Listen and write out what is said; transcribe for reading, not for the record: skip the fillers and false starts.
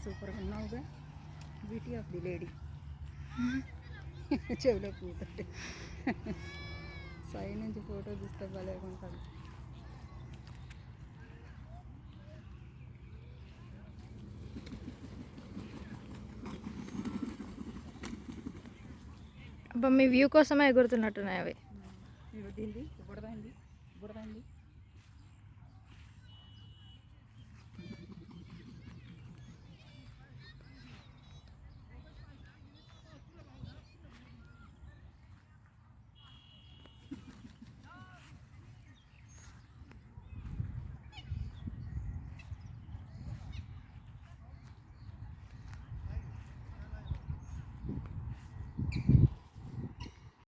సూపర్గా ఉన్నావుగా, beauty of the lady. చెవిలో పూతంటే సైడ్ నుంచి ఫోటో తీస్తే భలేకుంటాడు. అబ్బా మీ వ్యూ కోసమే ఎగురుతున్నట్టున్నాయి అవి. బుడదండి బుడదండి